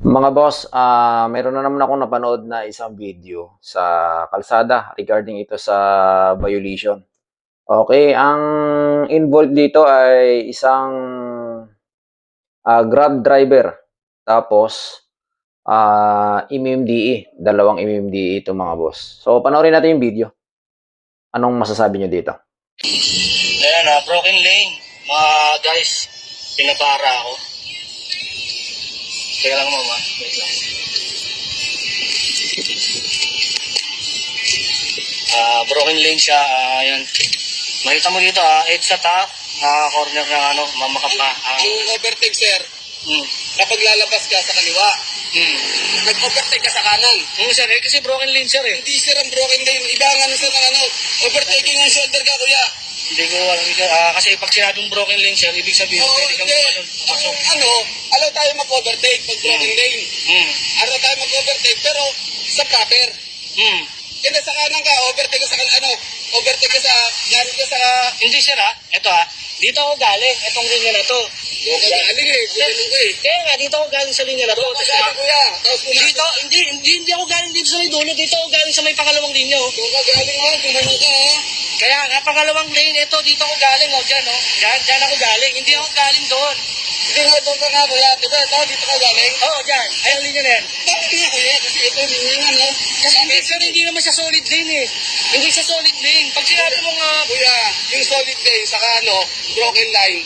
Mga boss, meron na naman akong napanood na isang video sa kalsada regarding ito sa violation. Okay, ang involved dito ay isang Grab driver. Tapos MMDE, dalawang MMDE itong mga boss. So panoorin natin yung video. Anong masasabi nyo dito? Ayan broken lane. Mga guys, pinapara ako. Teka lang mama, wait lang. Broken lane siya, ayan. Makita mo dito edge sa top, corner ng mamakap pa. Ang overtake, sir, kapag lalabas ka sa kaliwa, nag-overtake ka sa kanan. Sir, kasi broken lane sir eh. Hindi, sir, ang broken lane. Iba ang sir, overtaking yung shoulder ka, kuya. Hindi ko alam kasi pag sinabing broken lane sir, ibig sabihin pwede kang pasok. Alaw tayo mag-overtake pag broken lane. Alaw tayo mag-overtake, pero sa proper. Kaya sa kanan ka, overtake ka sa overtake ka sa, galing ka sa... Hindi sir ito dito ako galing, itong linya na to. Huwag ka galing eh, galing ko eh. Kaya nga, dito ako galing sa linya na to. Huwag ka galing, kuya. Tapos Dito, hindi ako galing dito sa may dulo, dito ako galing sa may pangalawang linya Huwag ka galing kumano ka Kaya nga, pangalawang lane, ito, dito ako galing dyan dyan ako galing, hindi ako galing doon. Hindi nga, doon ka nga, kuya. Diba, dito ka galing? Dyan, ay ang linya na yan. Bakit nga, kuya? Kasi ito, linya, Kasi hindi naman siya solid lane eh. Hindi siya solid lane. Pag sinabi mo nga, kuya, yung solid lane, saka broken line,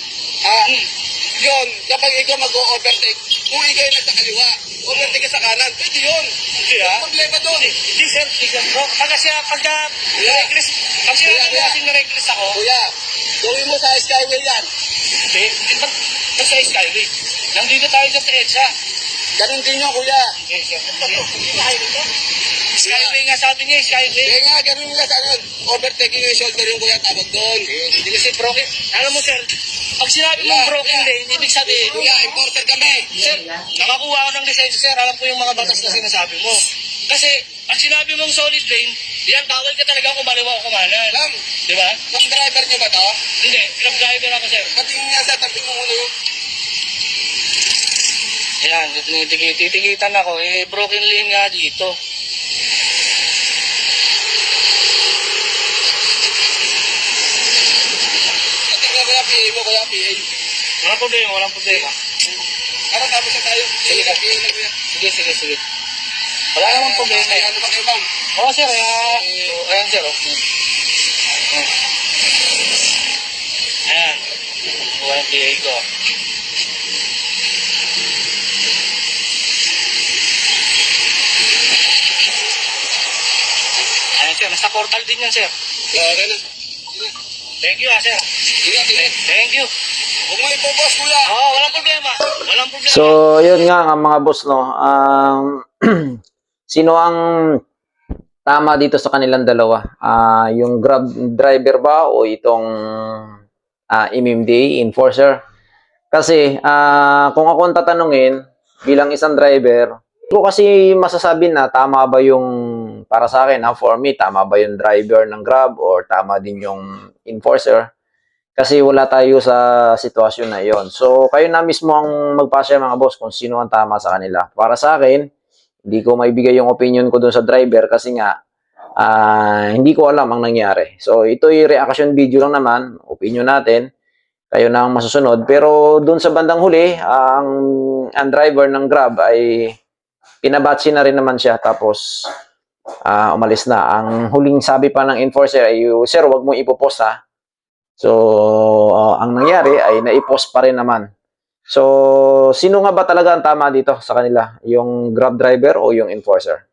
yun, kapag ikaw mag-overtake, kung ikaw yung nasa kaliwa, overtake ka sa kanan, pwede yun. Hindi Problema doon. hindi sir, bro. Pag na-reckless, pag sinabi mo kasi na-reckless ako, Kuya, gawin mo sa skyway yan. hindi, ba't sa skyway? Nandito tayo dyan sa EDSA. Ganun din yun, kuya. Skyway nga sabi niya, skyway. Kaya nga, ganun nga sa overtaking yung shoulder yung kuya tawag doon. Hindi kasi broken. Alam mo sir, pag sinabi mong broken lane, ibig sabihin, Kuya, importer kami. sir, nakakuha ako ng lisensya sir, alam ko yung mga batas na sinasabi mo. Kasi, pag sinabi mong solid lane, yan, bawal ka talaga kumaliwa o kumanan. Alam, Di ba? ang driver niyo ba to? Hindi, driver ako sir. Patingin niya sa tabi mo muna yung... Ayan, titigitan ako. Broken lane nga dito. Patingin kuya, PA mo, kuya, PA. Walang problema, walang problema. Ano, tapos na tayo. Sige, PA na kuya. Sige. Wala namang problema. Ano ba kayo, ma'am? Oo sir, ayan sir. Ayan. Walang PA ko. Ayan sir, nasa portal din yan sir. Okay na. Thank you sir. Sige. Thank you. Huwag mo ipupos, kuya. Oo, walang problema. Walang problema. So, yun nga mga boss, no. Sino ang tama dito sa kanilang dalawa? Yung Grab driver ba o itong MMDA enforcer? Kasi kung ako ang tatanungin bilang isang driver, ko kasi masasabi na tama ba yung para sa akin, for me, tama ba yung driver ng Grab or tama din yung enforcer? Kasi wala tayo sa sitwasyon na yon. So, kayo na mismo ang magpasya mga boss kung sino ang tama sa kanila. Para sa akin, hindi ko maibigay yung opinion ko dun sa driver kasi nga, hindi ko alam ang nangyari. So, ito yung reaction video lang naman, opinion natin. Kayo na ang masusunod. Pero dun sa bandang huli, ang driver ng Grab ay pinabatsi na rin naman siya. Tapos, umalis na. Ang huling sabi pa ng enforcer ay, sir, wag mo ipopost ha. So, ang nangyari ay naipost pa rin naman. So, sino nga ba talaga ang tama dito sa kanila? Yung Grab driver o yung enforcer?